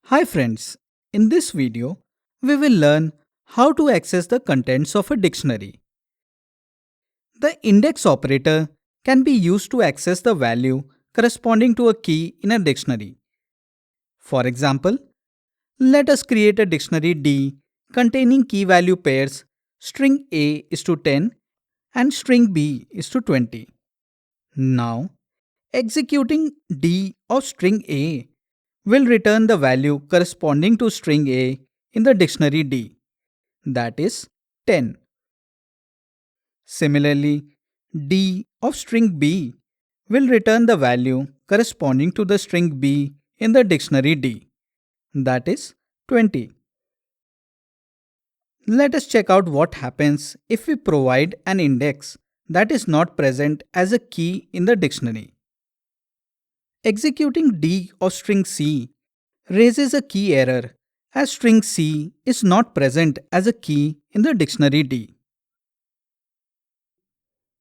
Hi friends, in this video, we will learn how to access the contents of a dictionary. The index operator can be used to access the value corresponding to a key in a dictionary. For example, let us create a dictionary D containing key value pairs string A is to 10 and string B is to 20. Now, executing D of string A will return the value corresponding to string A in the dictionary D, that is 10. Similarly, D of string B will return the value corresponding to the string B in the dictionary D, that is 20. Let us check out what happens if we provide an index that is not present as a key in the dictionary. Executing D of string C raises a key error as string C is not present as a key in the dictionary D.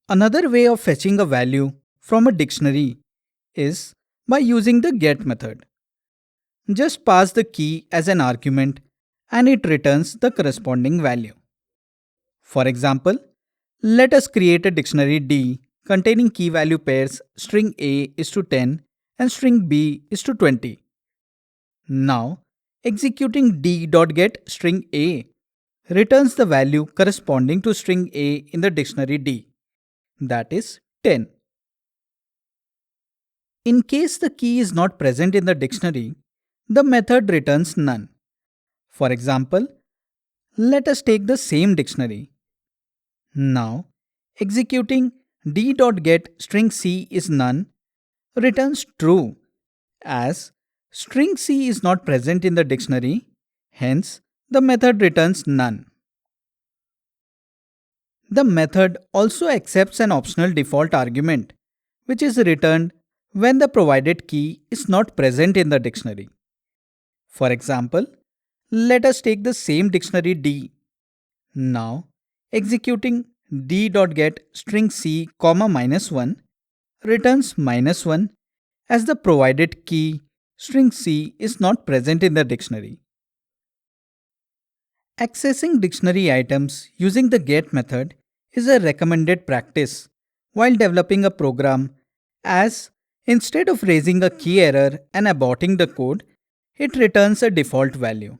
Another way of fetching a value from a dictionary is by using the get method. Just pass the key as an argument and it returns the corresponding value. For example, let us create a dictionary D containing key value pairs string A is to 10 and string B is to 20. Now, executing d.get string A returns the value corresponding to string A in the dictionary D, that is 10. In case the key is not present in the dictionary, the method returns none. For example, let us take the same dictionary. Now, executing d.get string C is none returns true as string C is not present in the dictionary, hence the method returns none. The method also accepts an optional default argument, which is returned when the provided key is not present in the dictionary. For example, let us take the same dictionary D. Now, executing d.get string C, -1 returns -1 as the provided key string C is not present in the dictionary. Accessing dictionary items using the get method is a recommended practice while developing a program, as instead of raising a key error and aborting the code, it returns a default value.